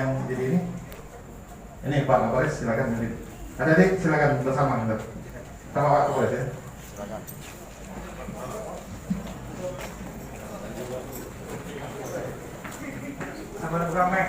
yang jadi ini Pak Kapolres silakan. Ada Dik, silakan bersama kita. Sama Pak Kapolres ya. Silakan. Sama buka mic.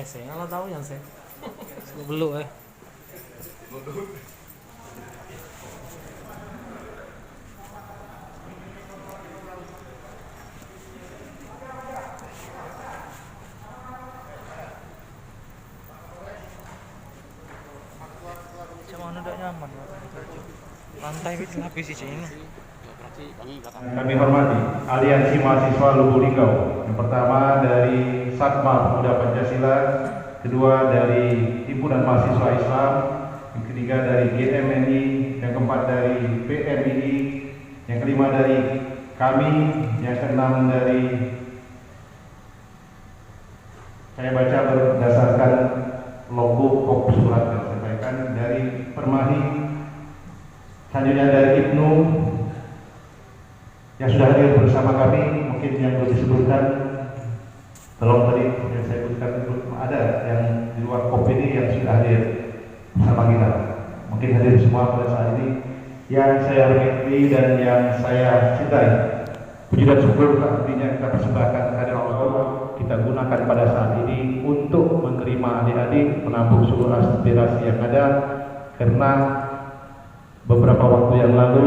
Saya kalau tahu yang saya belum cuma udah nyaman lantai itu lapis sih ini. Kami hormati Aliansi Mahasiswa Lubuk Linggau. Yang pertama dari Satmar Pemuda Pancasila, kedua dari Himpunan Mahasiswa Islam, yang ketiga dari GMNI, yang keempat dari PMII, yang kelima dari kami, yang keenam dari saya baca berdasarkan logo kop surat yang disampaikan dari Permadi, selanjutnya dari Ibnu yang sudah hadir bersama kami. Mungkin yang belum disebutkan, tolong tadi yang saya sebutkan belum ada yang di luar kop ini yang sudah hadir bersama kita. Mungkin hadir semua pada saat ini. Yang saya hormati dan yang saya cintai, puji dan syukur artinya kita persembahkan kepada Allah, kita gunakan pada saat ini untuk menerima adik-adik, menampung seluruh aspirasi yang ada, karena beberapa waktu yang lalu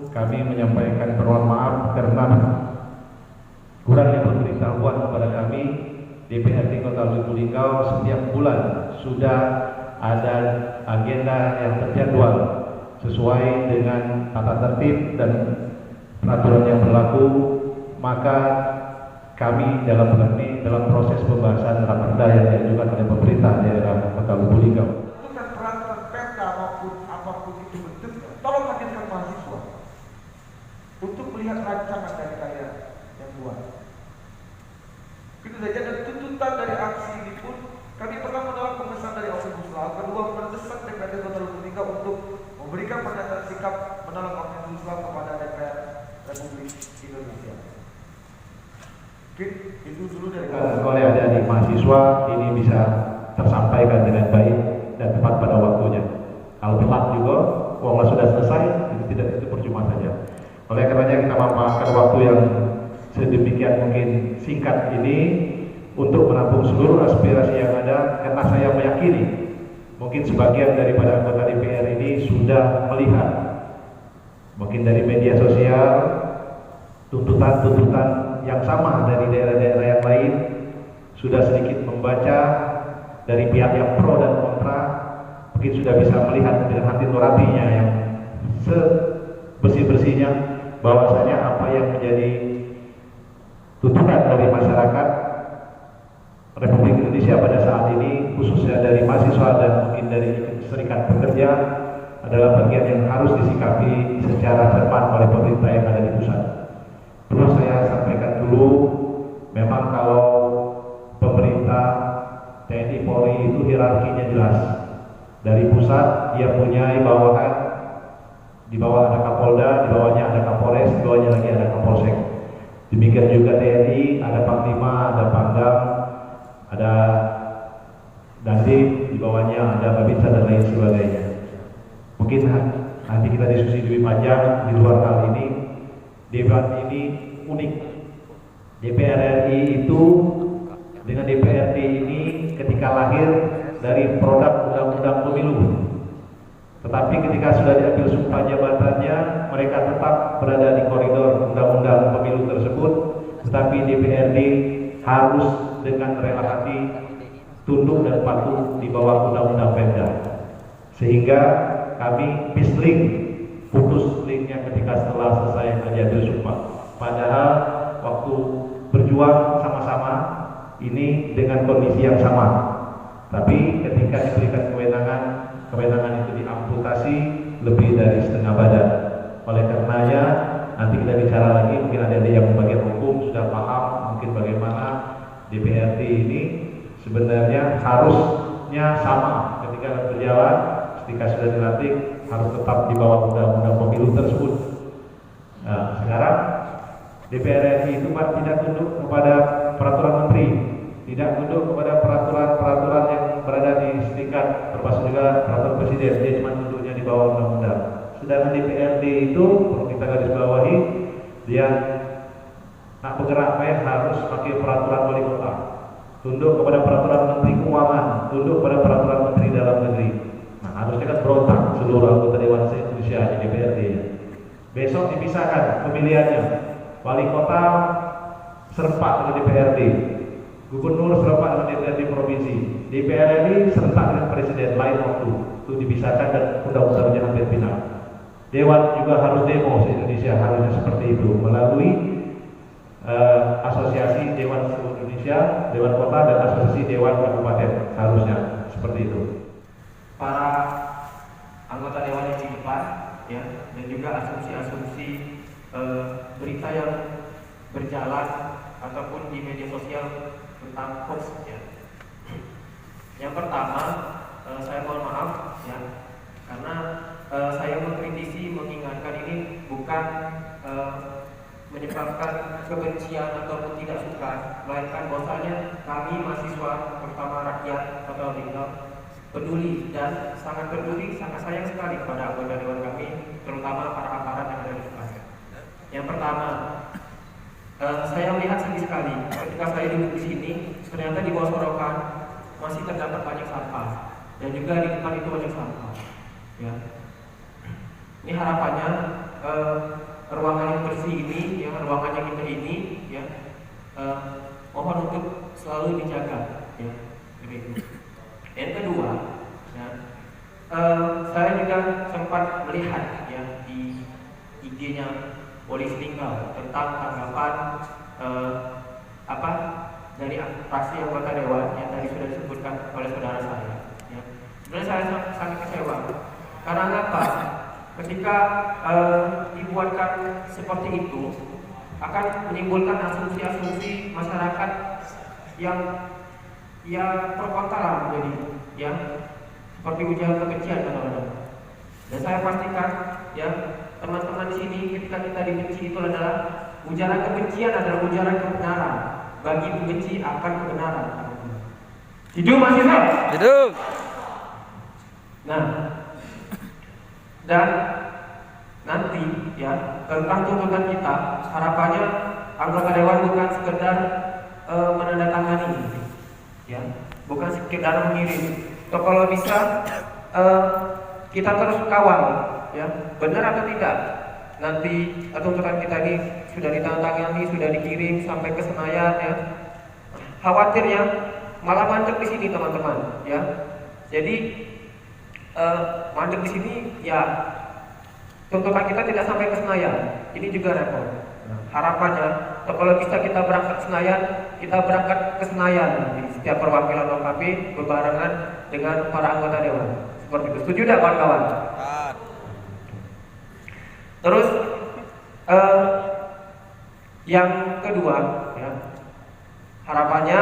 kami menyampaikan permohonan maaf karena kurangnya pemberitahuan kepada kami. DPRD Kota Lubuk Linggau setiap bulan sudah ada yang terjadwal sesuai dengan tata tertib dan peraturan yang berlaku, maka kami dalam hal ini dalam proses pembahasan raperda yang diajukan oleh pemerintah daerah Kota Lubuk Linggau. Bukan peraturan perda maupun apapun itu bentuknya, tolong hadirkan mahasiswa untuk melihat rancangan dari kalian yang buat. Itu saja, dan tuntutan dari aksi ini pun kami pernah menolak pemesan dari Omnibus Law. Kedua, mendesak DPRD Kota Lubuk Linggau untuk memberikan pernyataan sikap menolak Omnibus Law kepada DPR Republik Indonesia. Mungkin itu dulu dari oleh adik-adik mahasiswa ini bisa tersampaikan dengan baik dan tepat pada waktunya. Kalau telat juga, uangnya sudah selesai, itu percuma saja. Oleh karenanya kita memanfaatkan waktu yang sedemikian mungkin singkat ini untuk menampung seluruh aspirasi yang ada, karena saya meyakini mungkin sebagian daripada anggota DPR ini sudah melihat mungkin dari media sosial tuntutan-tuntutan yang sama dari daerah-daerah yang lain, sudah sedikit membaca dari pihak yang pro dan kontra, mungkin sudah bisa melihat dengan hati nuraninya yang sebersih-bersihnya bahwasanya apa yang menjadi tuntutan dari masyarakat Republik Indonesia pada saat ini, khususnya dari mahasiswa dan mungkin dari serikat pekerja, adalah bagian yang harus disikapi secara cermat oleh pemerintah yang ada di pusat. Perlu saya sampaikan dulu, memang kalau pemerintah TNI Polri itu hierarkinya jelas. Dari pusat dia punya bawahan, di bawah ada Kapolda, di bawahnya ada Kapolres, di bawahnya lagi ada Kapolsek. Demikian juga TNI, ada Panglima, ada Pangdam, ada Dandim, di bawahnya ada Babinsa dan lain sebagainya. Mungkin nanti kita diskusi lebih panjang di luar hal ini. Debat ini unik. DPR RI itu dengan DPRD ini ketika lahir dari produk undang-undang pemilu. Tetapi ketika sudah diambil sumpah jabatannya, mereka tetap berada di koridor undang-undang pemilu tersebut. Tetapi DPRD harus dengan rela hati tunduk dan patuh di bawah undang-undang Pemda. Sehingga kami mislink, putus linknya ketika setelah selesai menjadi sumpah. Padahal waktu berjuang sama-sama ini dengan kondisi yang sama. Tapi ketika diberikan kewenangan itu diamputasi lebih dari setengah badan. Oleh karenanya nanti kita bicara lagi, mungkin ada yang bagian hukum sudah paham mungkin bagaimana DPRD ini sebenarnya harusnya sama ketika berjalan, ketika sudah dilantik harus tetap di bawah undang-undang pemilu tersebut. Nah, sekarang DPR RI itu tidak tunduk kepada peraturan menteri, tidak tunduk kepada peraturan-peraturan yang berada di setingkat, termasuk juga peraturan presiden. Dia cuma tunduknya di bawah undang-undang. Sedangkan DPRD itu perlu kita garis bawahi, dia nak bergerak harus pakai peraturan wali kota, tunduk kepada peraturan menteri keuangan, tunduk kepada peraturan menteri dalam negeri. Nah, harusnya kan berontak seluruh anggota Dewan Indonesia di DPRD. Besok dipisahkan pemilihannya, wali kota serempak dengan DPRD, gubernur serempak dengan DPRD provinsi, DPR RI serentak dengan presiden, lain waktu. Itu dipisahkan dan undang-undangnya hampir final. Dewan juga harus demo se-Indonesia, harusnya seperti itu melalui asosiasi Dewan seluruh Indonesia, Dewan Kota dan asosiasi Dewan Kabupaten, harusnya seperti itu. Para anggota Dewan yang di depan, ya, dan juga asumsi-asumsi berita yang berjalan ataupun di media sosial tentang hoax, ya. Yang pertama, saya mohon maaf, ya, karena saya mengkritisi, mengingatkan ini bukan menyebabkan kebencian ataupun tidak suka, melainkan bahwasanya kami mahasiswa, terutama rakyat Kota Linggau, peduli dan sangat peduli, sangat sayang sekali kepada anggota dewan kami, terutama para aparat yang ada di depan. Yang pertama, saya melihat sedih sekali ketika saya duduk di sini, ternyata di bawah sorokan masih terdapat banyak sampah dan juga di depan itu banyak sampah. Ya. Ini harapannya ruangan yang bersih ini, yang ruangan yang indah ini, ya, mohon untuk selalu dijaga. Ya. Yang kedua, ya, saya juga sempat melihat ya di IG-nya Polisi Linggau tentang tanggapan dari fraksi anggota dewan yang tadi sudah disebutkan oleh saudara saya. Ya. Sebenarnya saya sangat kecewa karena apa? Ketika dibuatkan seperti itu akan menimbulkan asumsi-asumsi masyarakat yang pro kontra lah menjadi ya seperti ujaran kebencian teman-teman. Dan saya pastikan ya teman-teman di sini ketika kita dibenci itu adalah ujaran kebencian adalah ujaran kebenaran. Bagi pembenci akan kebenaran. Hidup mahasiswa. Hidup. Nah, dan nanti ya tentang tuntutan kita harapannya anggota dewan bukan sekedar menandatangani, ya, bukan sekedar mengirim. Atau kalau bisa kita terus kawal, ya, benar atau tidak. Nanti tuntutan kita ini sudah ditandatangani, sudah dikirim sampai ke Senayan ya. Khawatirnya malah mandek di sini teman-teman ya. Jadi mandek di sini ya tuntutan kita tidak sampai ke Senayan. Ini juga repot. Harapannya kalau bisa kita berangkat ke Senayan, kita berangkat ke Senayan. Jadi, setiap perwakilan OKP berbarengan dengan para anggota dewan. Seperti itu. Setuju tidak kawan-kawan? Terus yang kedua ya, harapannya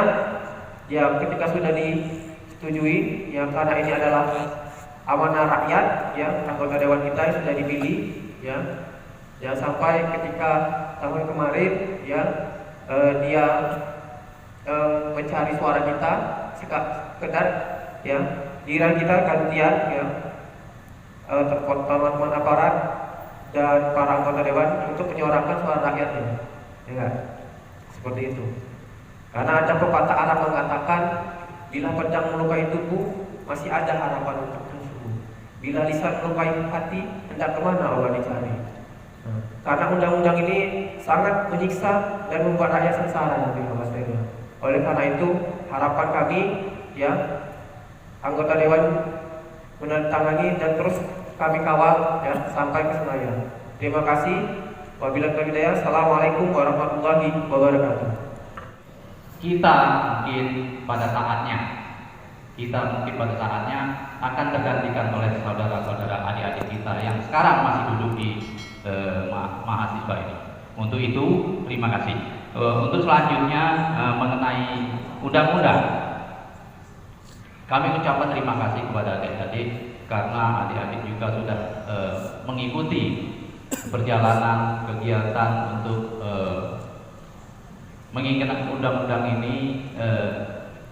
ya ketika sudah disetujui ya karena ini adalah amanah rakyat ya anggota dewan kita yang sudah dipilih ya jangan sampai ketika tahun kemarin ya dia mencari suara kita sekedar ya giliran kita gantian ya teman-teman aparat dan para anggota dewan untuk menyuarakan suara rakyatnya, ya kan? Seperti itu. Karena ada pepatah Arab mengatakan, bila pedang melukai tubuh, masih ada harapan untuk sembuh. Bila lisan melukai hati, hendak kemana obat dicari? Karena undang-undang ini sangat menyiksa dan membuat rakyat sengsara nanti maksudnya. Oleh karena itu, harapan kami, ya, anggota dewan menandatangani dan terus kami kawal ya sampai ke Senayan. Terima kasih. Wabillahi taufiq hidayah. Assalamualaikum warahmatullahi wabarakatuh. Kita mungkin pada saatnya akan tergantikan oleh saudara-saudara adik-adik kita yang sekarang masih duduk di mahasiswa ini. Untuk itu terima kasih. Untuk selanjutnya mengenai undang-undang, kami ucapkan terima kasih kepada adik-adik karena adik-adik juga sudah mengikuti perjalanan kegiatan untuk menginginkan undang-undang ini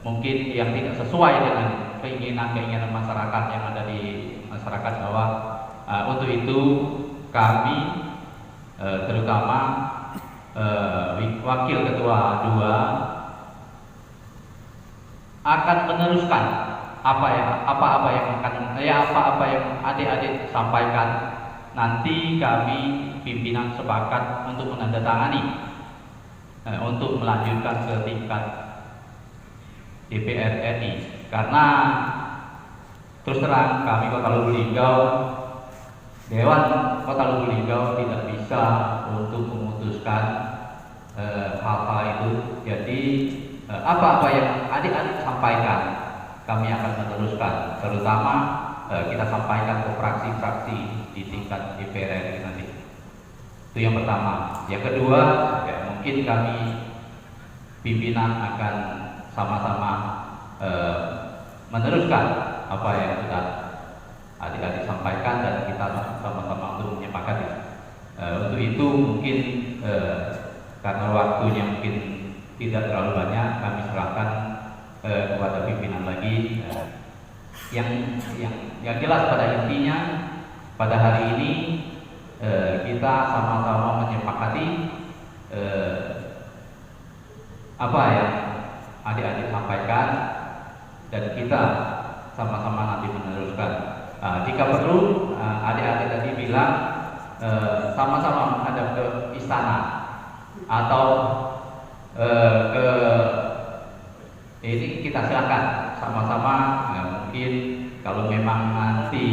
mungkin yang tidak sesuai dengan keinginan masyarakat yang ada di masyarakat bawah. Untuk itu kami terutama Wakil Ketua 2 akan meneruskan apa yang adik-adik sampaikan. Nanti kami pimpinan sepakat untuk menandatangani untuk melanjutkan ke tingkat DPR RI. Karena terus terang kami Kota Lubuk Linggau, Dewan Kota Lubuk Linggau tidak bisa untuk memutuskan hal-hal itu. Jadi apa-apa yang adik-adik sampaikan kami akan meneruskan, terutama kita sampaikan ke fraksi-fraksi di tingkat DPR RI nanti. Itu yang pertama. Yang kedua, ya, mungkin kami pimpinan akan sama-sama meneruskan apa yang sudah adik-adik sampaikan dan kita sama-sama untuk menyepakati. Untuk itu mungkin karena waktunya mungkin tidak terlalu banyak, kami serahkan kepada pimpinan lagi. Yang jelas pada intinya pada hari ini kita sama-sama menyepakati apa yang adik-adik sampaikan dan kita sama-sama nanti meneruskan. Jika perlu adik-adik tadi bilang sama-sama menghadap ke istana atau ini kita silakan sama-sama mungkin kalau memang nanti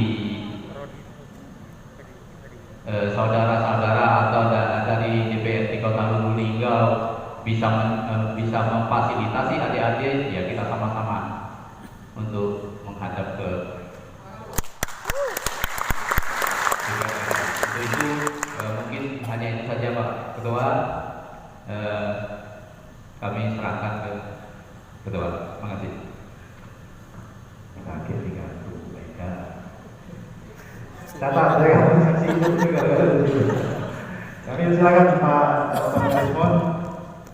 saudara-saudara atau dari DPRD Kota Lubuk Linggau bisa memfasilitasi adik-adik, ya kita sama-sama untuk menghadap ke itu. Mungkin hanya itu saja Pak Ketua. Kami serahkan ke Ketua. Terima kasih. Akhir tiga itu baikkan. Catat saya saksi juga. Kami silakan Pak Respon,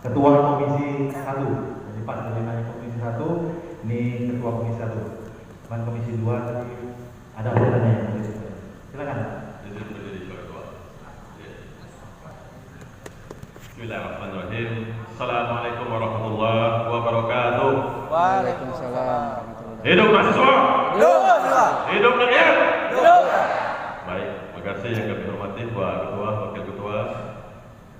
Ketua Komisi 1. Jadi Pak Sebenarnya Komisi 1, ini Ketua Komisi 1. Teman Komisi 2 tadi ada pertanyaan yang silakan. Bismillahirrahmanirrahim. Assalamualaikum warahmatullahi wabarakatuh. Waalaikumsalam. Hidup mahasiswa. Hidup. Hidup rakyat. Hidup. Baik, terima kasih yang kami hormati Pak Ketua, Wakil Ketua,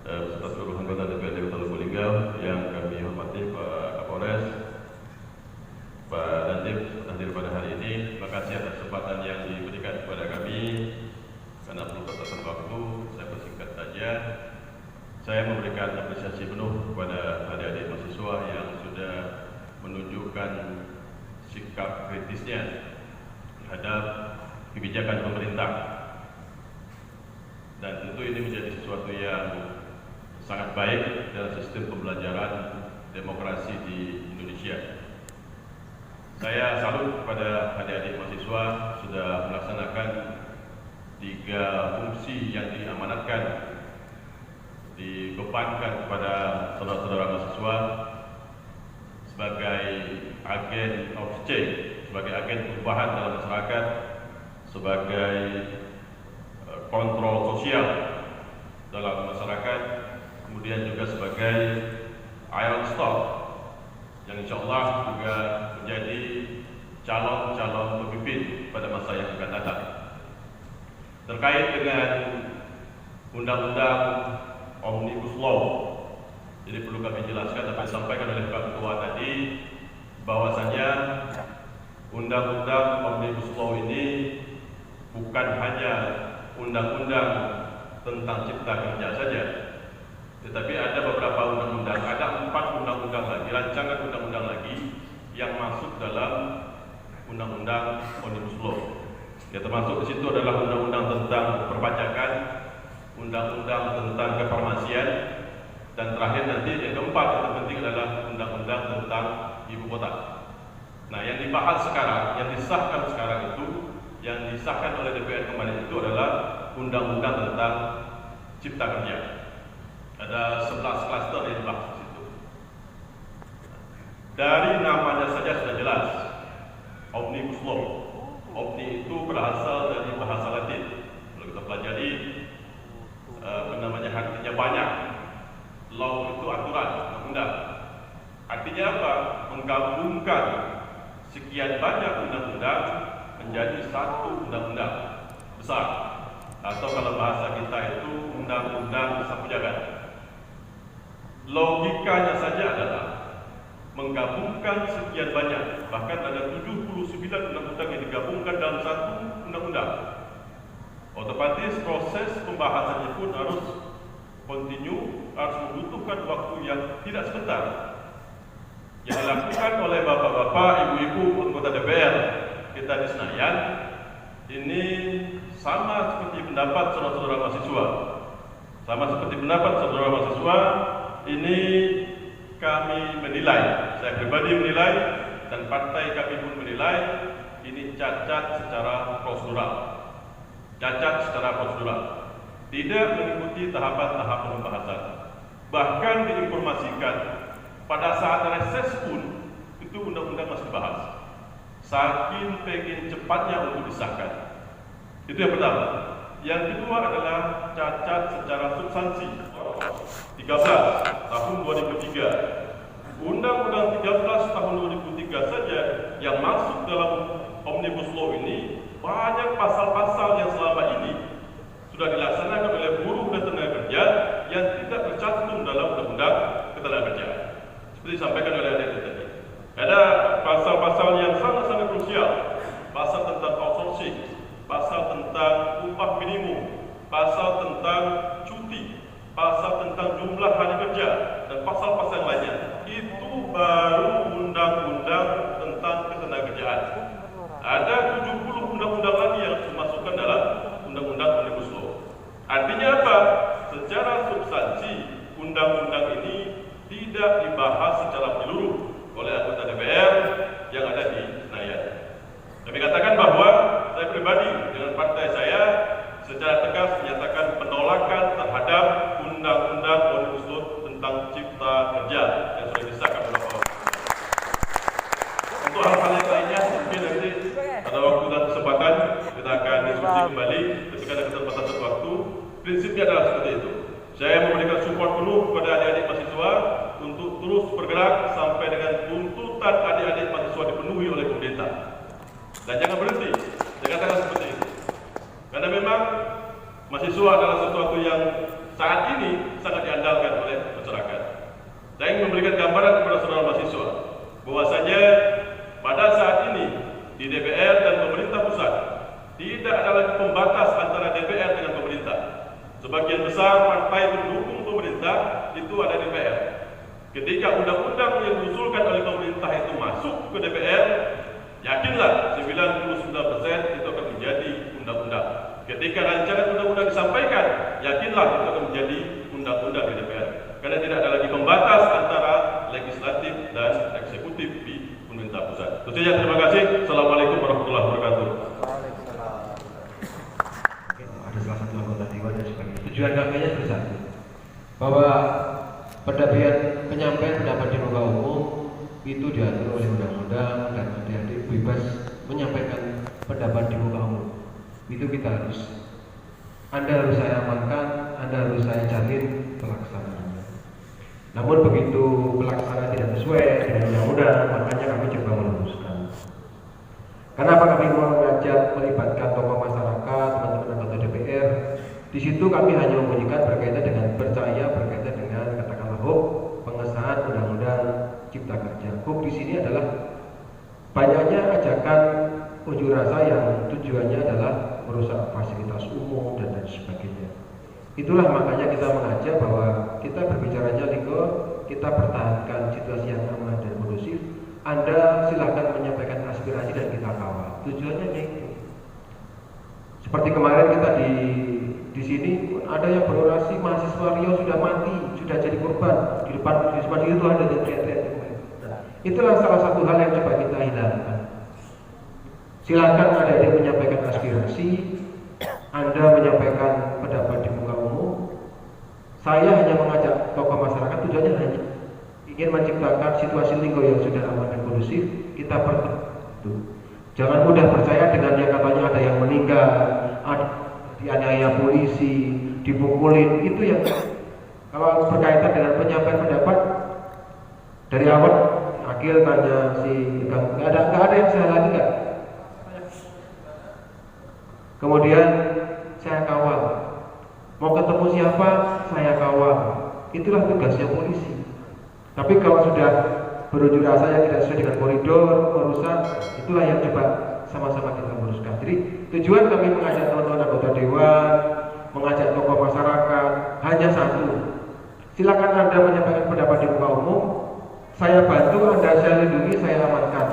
beserta seluruh anggota DPRD Kota Lubuk Linggau, yang kami hormati Pak Kapolres, Pak Dandim hadir pada hari ini. Terima kasih atas kesempatan yang diberikan kepada kami. Karena perlu batasan waktu, saya persingkat saja. Saya memberikan apresiasi penuh kepada adik-adik mahasiswa yang sudah menunjukkan sikap kritisnya terhadap kebijakan pemerintah. Dan tentu ini menjadi sesuatu yang sangat baik dalam sistem pembelajaran demokrasi di Indonesia. Saya salut kepada adik-adik mahasiswa sudah melaksanakan 3 fungsi yang diamanatkan, dibebankan kepada saudara-saudara mahasiswa sebagai agen of change, sebagai agen perubahan dalam masyarakat, sebagai kontrol sosial dalam masyarakat, kemudian juga sebagai iron stock yang insya Allah juga menjadi calon-calon pemimpin pada masa yang akan datang. Terkait dengan undang-undang Omnibus Law, jadi perlu kami jelaskan apa yang disampaikan oleh Pak Ketua tadi, bahwasanya undang-undang Omnibus Law ini bukan hanya undang-undang tentang cipta kerja saja, tetapi ada beberapa undang-undang, ada 4 undang-undang lagi, rancangan undang-undang lagi yang masuk dalam undang-undang Omnibus Law. Ya, termasuk di situ adalah undang-undang tentang perpajakan, undang-undang tentang kefarmasian, dan terakhir nanti yang keempat yang terpenting adalah undang-undang tentang ibu kota. Nah, yang dibahas sekarang, yang disahkan sekarang itu, yang disahkan oleh DPR kemarin itu adalah undang-undang tentang cipta kerja. Ada 11 klaster yang dibahas di situ. Dari namanya saja sudah jelas, Omnibus Law. Omni itu berasal dari bahasa Latin. Kalau kita pelajari, artinya banyak. Law itu aturan, undang-undang. Artinya apa? Menggabungkan sekian banyak undang-undang menjadi satu undang-undang besar. Atau kalau bahasa kita itu undang-undang sapu jagat. Logikanya saja adalah menggabungkan sekian banyak, bahkan ada 79 undang-undang yang digabungkan dalam satu undang-undang. Otomatis proses pembahasannya pun harus kontinu, harus membutuhkan waktu yang tidak sebentar. Yang dilakukan oleh bapak-bapak, ibu-ibu anggota DPR kita di Senayan ini sama seperti pendapat saudara-saudara mahasiswa. Sama seperti pendapat saudara mahasiswa, ini kami menilai, saya pribadi menilai, dan partai kami pun menilai, ini cacat secara prosedural. Cacat secara prosedural. Tidak mengikuti tahapan-tahapan pembahasan. Bahkan diinformasikan, pada saat reses pun, itu undang-undang masih dibahas. Saking pengen cepatnya untuk disahkan. Itu yang pertama. Yang kedua adalah cacat secara substansi. 13 tahun 2003. Undang-undang 13 tahun 2003 saja yang masuk dalam Omnibus Law ini banyak pasal-pasal yang selama ini sudah dilaksanakan oleh buruh dan tenaga kerja yang tidak tercantum dalam Undang-Undang Ketenagakerjaan. Seperti disampaikan oleh adik tadi. Ada pasal-pasal yang sangat-sangat krusial. Pasal pasal tentang cuti, pasal tentang jumlah hari kerja, dan pasal-pasal lainnya. Itu baru undang-undang tentang ketenagakerjaan. Ada 70 undang-undang lagi yang dimasukkan dalam undang-undang Omnibus Law. Artinya apa? Secara substansi, undang-undang ini tidak dibahas secara menyeluruh oleh anggota DPR yang ada di Senayan. Kami katakan bahwa saya pribadi dengan partai saya secara tegas menyatakan penolakan terhadap undang-undang Omnibus Law tentang Cipta Kerja yang sudah disahkan oleh Bapak. Untuk hal-hal yang lainnya mungkin nanti pada waktu dan kesempatan kita akan diskusi kembali ketika ada keterbatasan waktu. Prinsipnya adalah seperti itu. Saya memberikan support penuh kepada adik-adik mahasiswa untuk terus bergerak sampai dengan tuntutan adik-adik mahasiswa dipenuhi oleh pemerintah. Dan jangan berhenti, jangan katakan seperti itu. Karena memang mahasiswa adalah sesuatu yang saat ini sangat diandalkan oleh masyarakat. Saya ingin memberikan gambaran kepada saudara mahasiswa bahwasanya pada saat ini di DPR dan pemerintah pusat tidak ada lagi pembatas antara DPR dengan pemerintah. Sebagian besar partai pendukung pemerintah itu ada di DPR. Ketika undang-undang yang diusulkan oleh pemerintah itu masuk ke DPR, yakinlah 99% itu akan menjadi undang-undang. Ketika rancangan undang-undang disampaikan, yakinlah itu akan menjadi undang-undang di DPR. Karena tidak ada lagi pembatas antara legislatif dan eksekutif di pemerintah pusat. Itu saja, terima kasih. Assalamualaikum warahmatullahi wabarakatuh. Ada salah satu anggota dewan dan sebagainya. Tujuan kami bersatu bahwa penyampaian pendapat di muka umum itu diatur oleh undang-undang dan adik-adik bebas menyampaikan pendapat di muka umum. Itu kita Anda harus saya amankan, Anda harus saya jamin pelaksanaannya. Namun begitu pelaksanaan tidak sesuai dengan undang-undang, makanya kami coba meluruskan. Kenapa kami mengajak melibatkan tokoh masyarakat, teman-teman anggota DPR? Di situ kami hanya membunyikan berkaitan dengan berkaitan dengan katakanlah HUK, pengesahan undang-undang Cipta Kerja. HUK di sini adalah banyaknya ajakan unjuk rasa yang tujuannya adalah merusak fasilitas umum dan lain sebagainya. Itulah makanya kita mengajak bahwa kita berbicaranya legal, kita pertahankan situasi yang aman dan kondusif. Anda silakan menyampaikan aspirasi dan kita kawal. Tujuannya itu. Seperti kemarin kita di sini ada yang berorasi mahasiswa Riau sudah mati, sudah jadi korban di depan itu ada yang teriak-teriak. Itulah salah satu hal yang coba kita hilangkan. Silakan adik-adik menyampaikan aspirasi, Anda menyampaikan pendapat di muka umum. Saya hanya mengajak tokoh masyarakat, tujuannya hanya ingin menciptakan situasi lingkungan yang sudah aman dan kondusif. Kita jangan mudah percaya dengan yang katanya ada yang meninggal, ada dianiaya polisi, dipukulin. Itu yang kalau berkaitan dengan penyampaian pendapat dari awal, Akil tanya si nggak ada yang saya lagi nggak. Kemudian saya kawal, mau ketemu siapa saya kawal. Itulah tugasnya polisi. Tapi kalau sudah berunjuk rasa yang tidak sesuai dengan koridor, merusak, itulah yang coba sama-sama kita luruskan. Jadi tujuan kami mengajak teman-teman anggota dewan, mengajak tokoh masyarakat hanya satu. Silakan Anda menyampaikan pendapat di muka umum, saya bantu, Anda saya lindungi, saya amankan.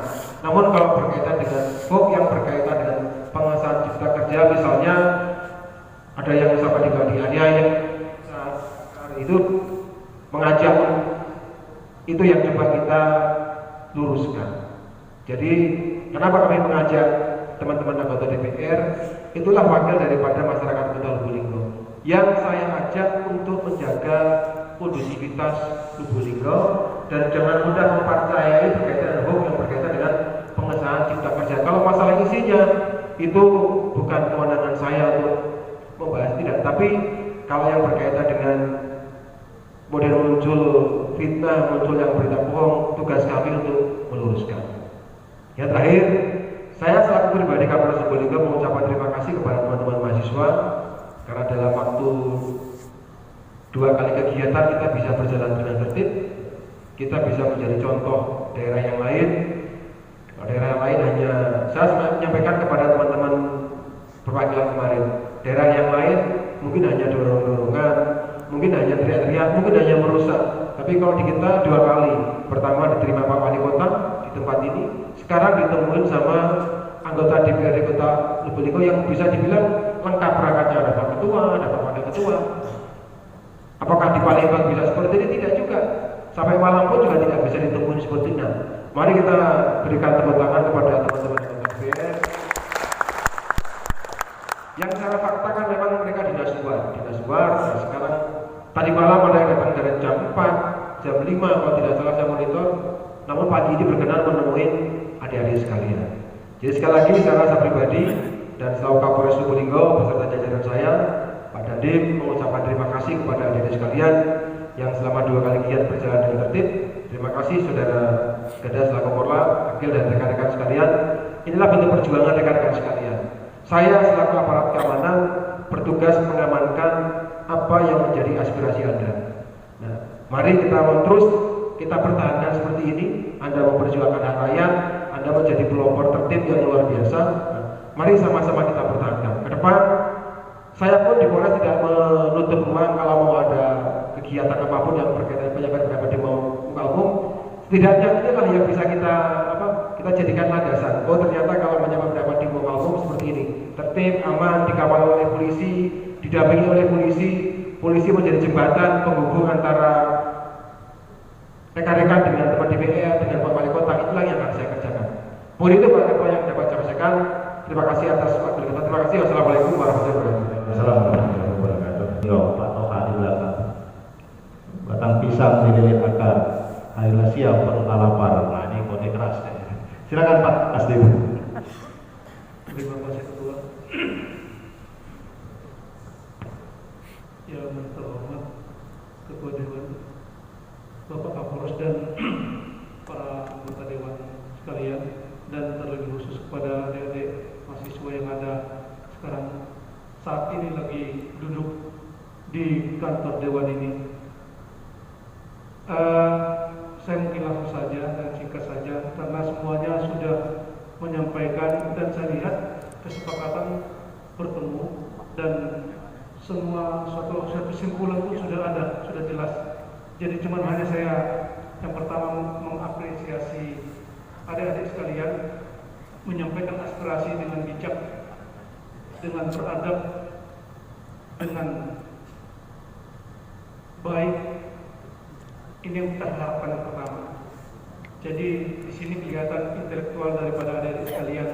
Namun kalau berkaitan dengan HUK yang berkaitan dengan pengesahan Cipta Kerja, misalnya ada yang sama dianiaya, itu mengajak, itu yang coba kita luruskan. Jadi kenapa kami mengajak teman-teman anggota DPR? Itulah wakil daripada masyarakat Kota Lubulingga yang saya ajak untuk menjaga kondusivitas Lubulingga dan jangan mudah mempercayai berkaitan dengan HUK yang berkaitan dengan pengesahan Cipta Kerja. Kalau masalah isinya itu bukan kewenangan saya untuk membahas, tidak. Tapi kalau yang berkaitan dengan model muncul fitnah, muncul yang berita bohong, tugas kami untuk meluruskan. Yang terakhir, saya selaku pribadi Kapolres Lubulingga mengucapkan terima kasih kepada teman-teman mahasiswa karena dalam waktu 2 kali kegiatan kita bisa berjalan dengan tertib, kita bisa menjadi contoh daerah yang lain. Daerah yang lain hanya saya menyampaikan kepada teman-teman perwakilan kemarin, daerah yang lain mungkin ya mungkin hanya merusak. Tapi kalau di kita 2 kali. Pertama diterima Pak Wali Kota di tempat ini, sekarang ditemuin sama anggota DPRD Kota Lubuk yang bisa dibilang lengkap perangkatnya, ada Pak Ketua, ada Pak Wakil Ketua. Apakah di Palembang bisa seperti ini? Tidak juga. Sampai malam pun juga tidak bisa ditemuin seperti ini. Mari kita berikan tepuk tangan kepada teman-teman anggota DPR. Yang secara fakta kan memang mereka dinas luar. Dan sekarang tadi malam ada yang datang dari jam 4, jam 5 kalau tidak salah saya monitor. Namun pagi ini berkenan menemui adik-adik sekalian. Jadi sekali lagi saya pribadi dan selaku Kapolres Lubuk beserta jajaran saya, Pak Dandim, mengucapkan terima kasih kepada adik-adik sekalian yang selama 2 kali giat berjalan dengan tertib. Terima kasih Saudara Gada selaku Korla, Akil dan rekan-rekan sekalian. Inilah bentuk perjuangan rekan-rekan sekalian. Saya selaku aparat keamanan bertugas mengamankan apa yang menjadi aspirasi Anda. Nah, mari kita terus kita pertahankan seperti ini. Anda memperjuangkan hak rakyat, Anda menjadi pelopor tertib yang luar biasa. Nah, mari sama-sama kita pertahankan. Ke depan, saya pun di Polres tidak menutup ruang kalau mau ada kegiatan apapun yang berkaitan penyampaian pendapat di muka umum. Setidaknya inilah yang bisa kita jadikan landasan. Oh ternyata kalau menyampaikan pendapat di muka umum seperti ini, tertib, aman, dikawal oleh polisi, didampingi oleh polisi menjadi jembatan penghubung antara rekan-rekan dengan teman DPR, dengan Pak Wali Kota. Itulah yang akan saya kerjakan. Pun itu Pak Ketua yang dapat saya sampaikan. Terima kasih atas waktu kita. Terima kasih. Wassalamualaikum warahmatullahi wabarakatuh. Assalamualaikum warahmatullahi wabarakatuh. Pak Toha di belakang. Batang pisang dililit akar. Harilah siap perutlah lapar. Nah ini kode keras. Silakan Pak Asdim. Terima kasih Ketua. Yang terhormat Ketua Dewan, Bapak Kapolres dan para anggota Dewan sekalian, dan terlebih khusus kepada adik-adik mahasiswa yang ada sekarang saat ini lagi duduk di kantor Dewan ini. Saya mungkin langsung saja dan singkat saja karena semuanya sudah menyampaikan dan saya lihat kesepakatan bertemu dan semua suatu kesimpulan pun sudah ada, sudah jelas. Jadi cuma hanya saya yang pertama mengapresiasi adik-adik sekalian menyampaikan aspirasi dengan bijak, dengan beradab, dengan baik. Ini yang kita harapkan yang pertama. Jadi di sini kelihatan intelektual daripada adik-adik sekalian,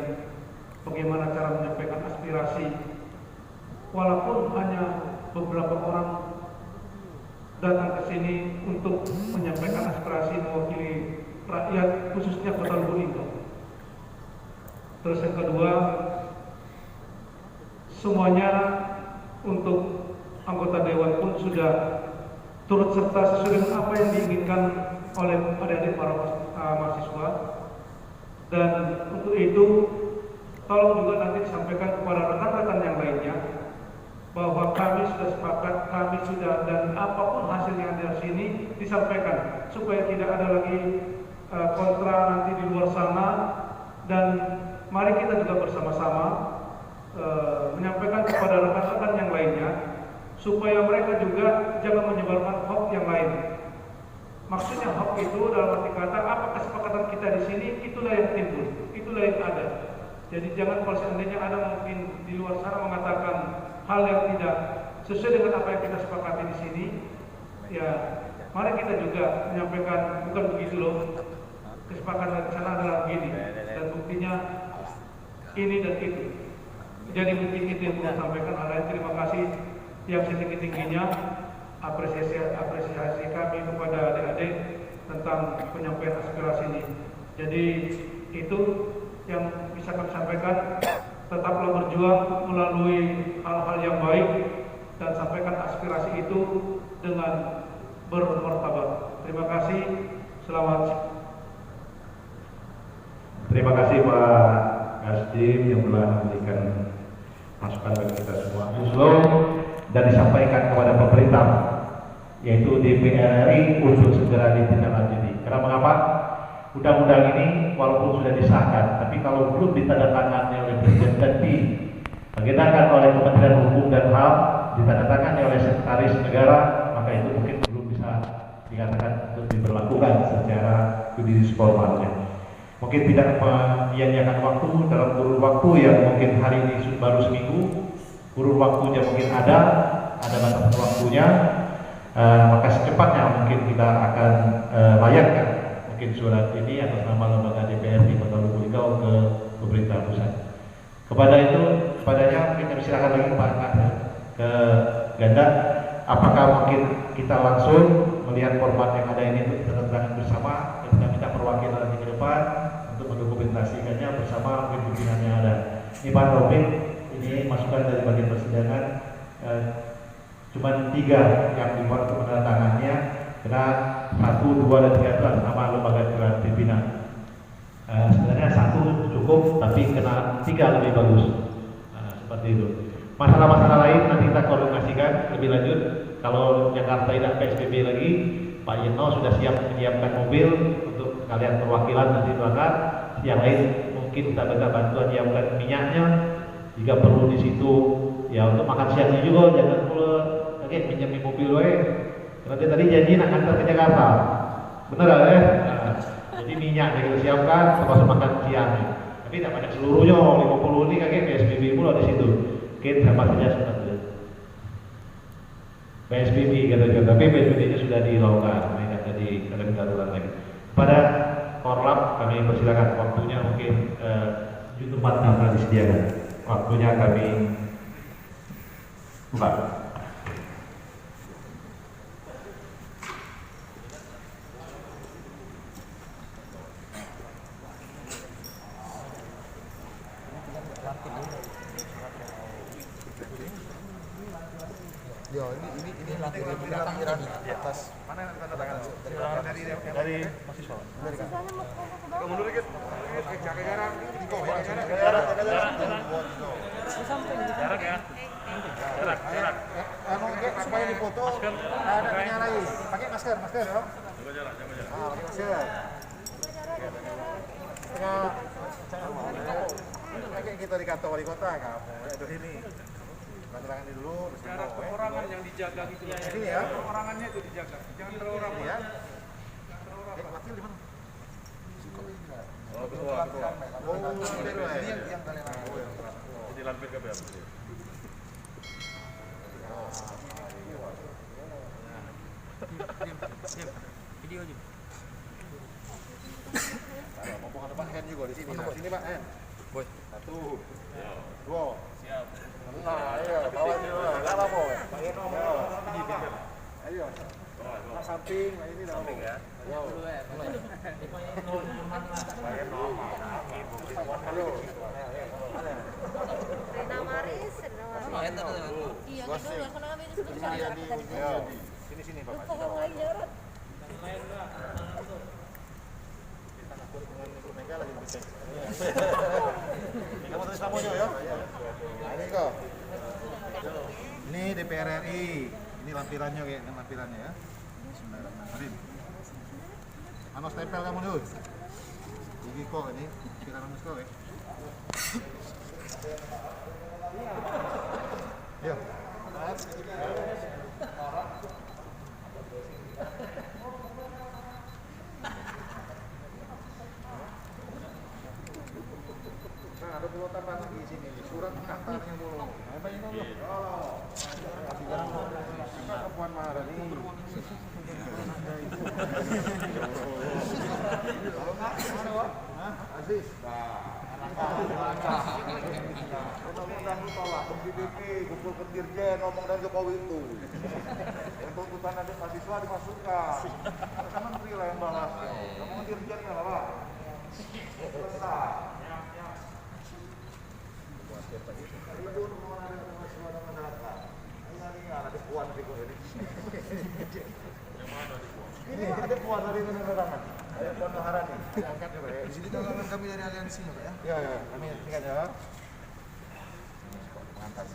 bagaimana cara menyampaikan aspirasi. Walaupun hanya beberapa orang datang ke sini untuk menyampaikan aspirasi mewakili rakyat, khususnya Kota Lubuk Linggau. Terus yang kedua, semuanya untuk anggota Dewan pun sudah turut serta sesuai dengan apa yang diinginkan oleh adik-adik para mahasiswa. Dan untuk itu tolong juga nanti disampaikan kepada rekan-rekan yang lainnya bahwa kami sudah sepakat, kami sudah, dan apapun hasil yang dari sini disampaikan supaya tidak ada lagi kontra nanti di luar sana. Dan mari kita juga bersama-sama menyampaikan kepada rekan-rekan yang lainnya supaya mereka juga jangan menyebarkan hoax yang lain. Maksudnya hoax itu dalam arti kata apa kesepakatan kita di sini, itulah yang timbul, itulah yang ada. Jadi jangan kalau seandainya ada mungkin di luar sana mengatakan hal yang tidak sesuai dengan apa yang kita sepakati di sini, ya mari kita juga menyampaikan bukan begitu loh, kesepakatan di sana adalah begini dan buktinya ini dan itu. Jadi mungkin itu yang saya sampaikan. Terima kasih yang setinggi-tingginya apresiasi kami kepada adik-adik tentang penyampaian aspirasi ini. Jadi itu yang bisa kami sampaikan. Tetaplah berjuang melalui hal-hal yang baik dan sampaikan aspirasi itu dengan bermartabat. Terima kasih. Selamat. Terima kasih Pak Asdim yang telah memberikan masukan bagi kita semua. Usul dan disampaikan kepada pemerintah, yaitu DPR RI untuk segera ditindaklanjuti. Karena mengapa? Undang-undang ini walaupun sudah disahkan, tapi kalau belum ditandatangani oleh Presiden dan diagendakan oleh Kementerian Hukum dan HAM, ditandatangani oleh Sekretaris Negara, maka itu mungkin belum bisnis formalnya. Mungkin tidak menyia-nyiakan waktu dalam kurun waktu yang mungkin hari ini baru seminggu, kurun waktunya mungkin ada batas waktunya, maka secepatnya mungkin kita akan layangkan mungkin surat ini atas nama lembaga DPR di Kota Lubuk Linggau ke pemerintah pusat. Kepadanya kita silakan lagi Pak ke Ganda, apakah mungkin kita langsung melihat format yang ada ini untuk terang bersama, dan kita minta perwakilan nanti ke depan untuk mendokumentasikannya bersama mungkin pimpinan yang ada. Ini Pak Taufik, ini masukan dari bagian persidangan, cuma 3 yang dibuat untuk menandatangannya, karena 1, 2, dan 3 itu atas nama lembaga dewan pimpinan. Sebenarnya 1 cukup, tapi kena 3 lebih bagus. Seperti itu. Masalah-masalah lain nanti kita koordinasikan lebih lanjut. Kalau Jakarta tidak PSBB lagi, Pak Yeno sudah siap menyiapkan mobil untuk kalian perwakilan nanti berangkat. Yang lain mungkin kita minta bantuan nyiapkan minyaknya, jika perlu di situ ya untuk makan siangnya juga jangan pula lagi pinjam mobil wae. Karena tadi janji nak antar ke Jakarta, bener ya? Nah, jadi minyaknya kita siapkan termasuk makan siangnya. Tapi tidak banyak seluruhnya, 50 ini kakek PSBB pula di situ. Mungkin sama saja sebenarnya. PSBB kata-kata, tapi PSBB-nya sudah dilakukan, mereka tadi ada darurat lagi. Pada Korlap kami persilakan waktunya mungkin YouTube 4 akan disediakan. Waktunya kami buka. Yo, ini lampiran di atas. Mana yang tanda tangan? Dari mahasiswa. Kamu mundur dikit. Jaga jarak. Jarak ya. Jarak. Supaya dipoto ada menyalai. Pakai masker ya. Jaga jarak. Pakai masker. Kayak kita di kantor wali kota kamu. Ada sini. Tangan ini dulu. Cara perorangan yang dijaga gitu ya. Ini ya. Perorangannya itu dijaga. Jangan terlalu rapat. Ya. Wakil di mana? Oh, ketua. Ini yang kalian aku. Jadi lampir ke berapa? Video aja. Mau ke depan hand juga di sini. Sini Pak, hand. Boy. 1, 2. Siap. Nah, ayo, bawa dulu. Enggak apa-apa. Ayo. Nah, samping, nah ini samping ya. Ayo. Rena Maris. Iya, dulu kan kami itu sebentar. Sini Pak. Pokok lagi jarot. Kamu tulis namanya ya. Nah, ini kok. Ini DPR RI. Ini lampirannya kayak lampirannya ya. Bismillahirrahmanirrahim. Mana stempel kamu dulu? Gigi kok ini lampiran kamu kok ya. Yo. Nah, ada pulau tambahan lagi di sini. Surat pengantarnya mulu. Apa ini dulu? Oh. Enggak Puan Maharani. Kalau enggak ada, Wak? Hah? Aziz. Undang-undang lu tolak, PBB, kumpul ke Dirjen, ngomong dari Jokowi itu. Yang tuntutan ada mahasiswa dimasukkan. Kan menteri lah yang balas. Ngomong Dirjen nggak lah. Selesai. Ribut mau ada mahasiswa dan masyarakat. Ini ada Puan sih kok ini. Ini ada Puan dari penerangan. Ada Puan Maharani. Angkat coba ya. Di sini kawan kami dari aliansi ya Pak ya. Iya, kami tingkat ya. Pengantar.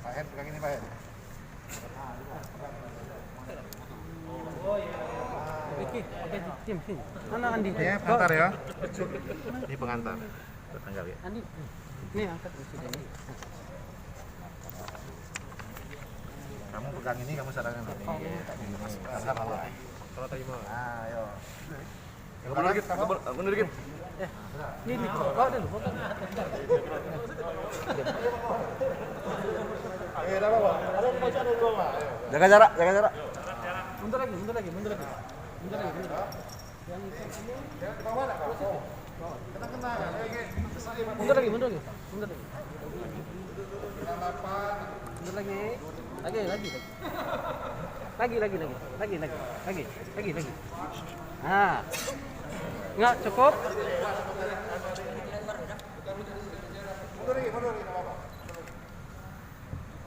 Pak Hen, pegang ini Pak Hen. Oke, tim. Mana Andi? Ya, pengantar ya. Ini pengantar. Tanggal ya. Andi. Nih angkat di sini. Kamu pegang ini, kamu sarangan ini. Masukkan. Kalau terima. Nah, ayo. Mundur dikit, mundur dikit. Ini bawa dulu, foto. Ayo, dah bawa. Ada pojok ada gua, ayo. Jaga jarak, jaga jarak. Mundur lagi, mundur lagi, mundur lagi. Mundur lagi, mundur. Yang bawa mana, Pak? Kena-kena kan? Mundur lagi, mundur lagi. Mundur lagi. Delapan. Mundur lagi. Lagi. Lagi. Nah. Enggak cukup. Mundur lagi, enggak apa-apa.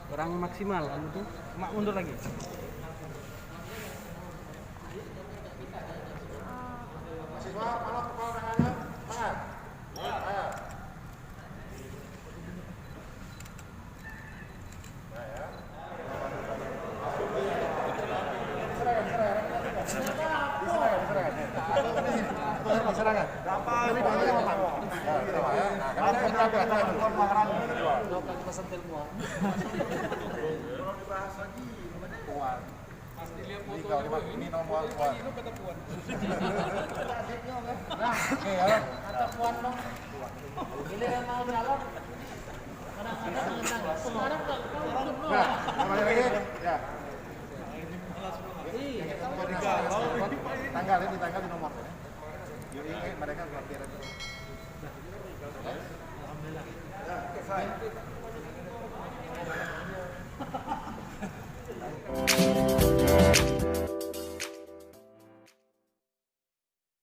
Kurang maksimal kamu tuh. Mundur lagi. Mahasiswa, malah kepala tangannya. Tangan. Ayo. Serangan. Ini banyak apa? Ini nomor puan. Nah, oke ya. Kata puan dong. Ini yang mau jalan. Kadang-kadang nah, kembali lagi. Ya. Tanggal ini ditanggal di nomor. Mereka pelatihan. Alhamdulillah. Ya, selesai.